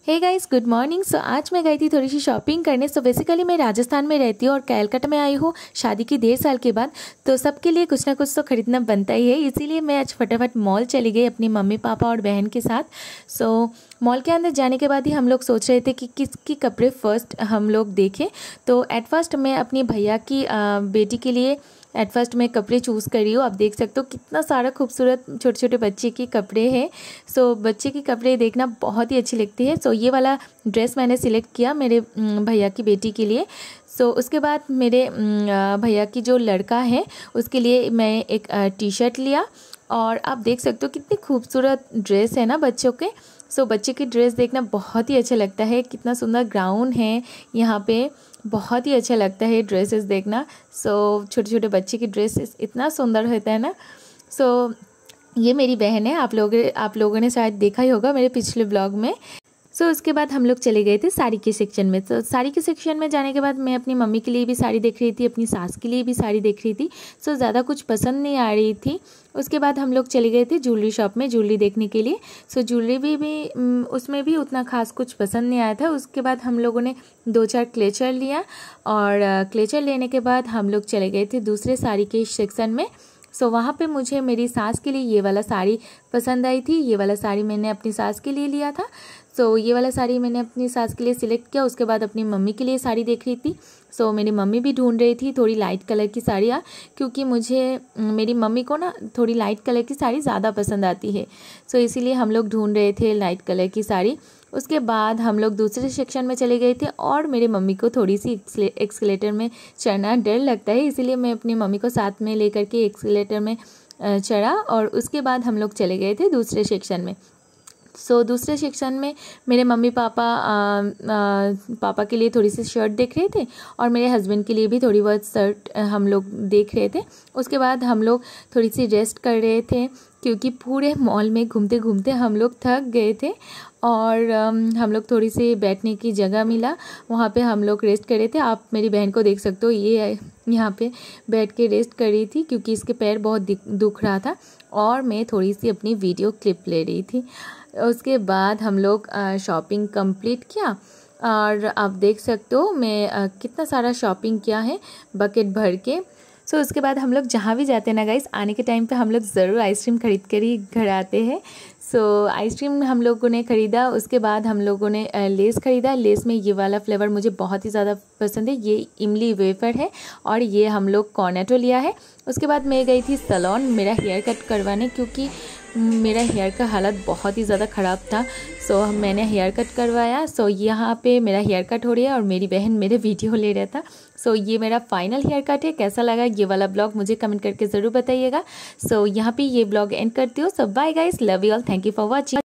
हे guys, good morning. So आज मैं गई थी थोड़ी सी शॉपिंग करने। सो बेसिकली मैं राजस्थान में रहती हूँ और कैलकाटा में आई हूँ शादी की 1.5 साल के बाद। तो सबके लिए कुछ ना कुछ तो ख़रीदना बनता ही है, इसीलिए मैं आज फटाफट मॉल चली गई अपनी मम्मी पापा और बहन के साथ। सो मॉल के अंदर जाने के बाद ही हम लोग सोच रहे थे कि किसकी कपड़े फ़र्स्ट हम लोग देखें। तो एट फर्स्ट मैं अपनी भैया की बेटी के लिए एट फर्स्ट मैं कपड़े चूज़ कर रही हूँ। आप देख सकते हो कितना सारा खूबसूरत छोटे छोटे बच्चे के कपड़े हैं। सो बच्चे के कपड़े देखना बहुत ही अच्छी लगती है। सो ये वाला ड्रेस मैंने सिलेक्ट किया मेरे भैया की बेटी के लिए। सो उसके बाद मेरे भैया की जो लड़का है उसके लिए मैं एक टी शर्ट लिया। और आप देख सकते हो कितनी खूबसूरत ड्रेस है ना बच्चों के। सो बच्चे की ड्रेस देखना बहुत ही अच्छा लगता है। कितना सुंदर ग्राउंड है यहाँ पे, बहुत ही अच्छा लगता है ड्रेसेस देखना। सो छोटे छोटे बच्चे की ड्रेसेस इतना सुंदर होता है ना। सो ये मेरी बहन है, आप लोगों ने शायद देखा ही होगा मेरे पिछले ब्लॉग में। सो उसके बाद हम लोग चले गए थे साड़ी के सेक्शन में। तो साड़ी के सेक्शन में जाने के बाद मैं अपनी मम्मी के लिए भी साड़ी देख रही थी, अपनी सास के लिए भी साड़ी देख रही थी। सो ज़्यादा कुछ पसंद नहीं आ रही थी। उसके बाद हम लोग चले गए थे ज्वेलरी शॉप में ज्वेलरी देखने के लिए। सो ज्वेलरी भी उसमें भी उतना खास कुछ पसंद नहीं आया था। उसके बाद हम लोगों ने 2-4 क्लेचर लिया और क्लेचर लेने के बाद हम लोग चले गए थे दूसरे साड़ी के सेक्शन में। सो वहाँ पे मुझे मेरी सास के लिए ये वाला साड़ी पसंद आई थी। ये वाला साड़ी मैंने अपनी सास के लिए लिया था। सो ये वाला साड़ी मैंने अपनी सास के लिए सिलेक्ट किया। उसके बाद अपनी मम्मी के लिए साड़ी देख रही थी। सो मेरी मम्मी भी ढूंढ रही थी थोड़ी लाइट कलर की साड़ियाँ, क्योंकि मेरी मम्मी को ना थोड़ी लाइट कलर की साड़ी ज़्यादा पसंद आती है। सो इसीलिए हम लोग ढूंढ रहे थे लाइट कलर की साड़ी। उसके बाद हम लोग दूसरे सेक्शन में चले गए थे और मेरे मम्मी को थोड़ी सी एक्सीलेटर में चढ़ना डर लगता है, इसीलिए मैं अपनी मम्मी को साथ में लेकर के एक्सीलेटर में चढ़ा। और उसके बाद हम लोग चले गए थे दूसरे सेक्शन में। सो दूसरे सेक्शन में मेरे मम्मी पापा के लिए थोड़ी सी शर्ट देख रहे थे और मेरे हस्बैंड के लिए भी थोड़ी बहुत शर्ट हम लोग देख रहे थे। उसके बाद हम लोग थोड़ी सी रेस्ट कर रहे थे, क्योंकि पूरे मॉल में घूमते घूमते हम लोग थक गए थे। और हम लोग थोड़ी सी बैठने की जगह मिला, वहाँ पे हम लोग रेस्ट कर रहे थे। आप मेरी बहन को देख सकते हो, ये यहाँ पे बैठ के रेस्ट कर रही थी क्योंकि इसके पैर बहुत दुख रहा था और मैं थोड़ी सी अपनी वीडियो क्लिप ले रही थी। उसके बाद हम लोग शॉपिंग कंप्लीट किया और आप देख सकते हो मैं कितना सारा शॉपिंग किया है बकेट भर के। सो उसके बाद हम लोग जहाँ भी जाते हैं ना गाइस, आने के टाइम पे हम लोग ज़रूर आइसक्रीम खरीद कर ही घर आते हैं। सो आइसक्रीम हम लोगों ने ख़रीदा। उसके बाद हम लोगों ने लेस ख़रीदा। लेस में ये वाला फ्लेवर मुझे बहुत ही ज़्यादा पसंद है, ये इमली वेफर है और ये हम लोग कॉर्नेटो लिया है। उसके बाद मैं गई थी सैलून मेरा हेयर कट करवाने, क्योंकि मेरा हेयर का हालत बहुत ही ज़्यादा ख़राब था। सो मैंने हेयर कट करवाया। सो यहाँ पे मेरा हेयर कट हो रही है और मेरी बहन मेरे वीडियो ले रहा था। सो ये मेरा फाइनल हेयर कट है। कैसा लगा ये वाला ब्लॉग मुझे कमेंट करके ज़रूर बताइएगा। सो यहाँ पे ये ब्लॉग एंड करती हूँ। So bye guys, love you all, thank you for watching.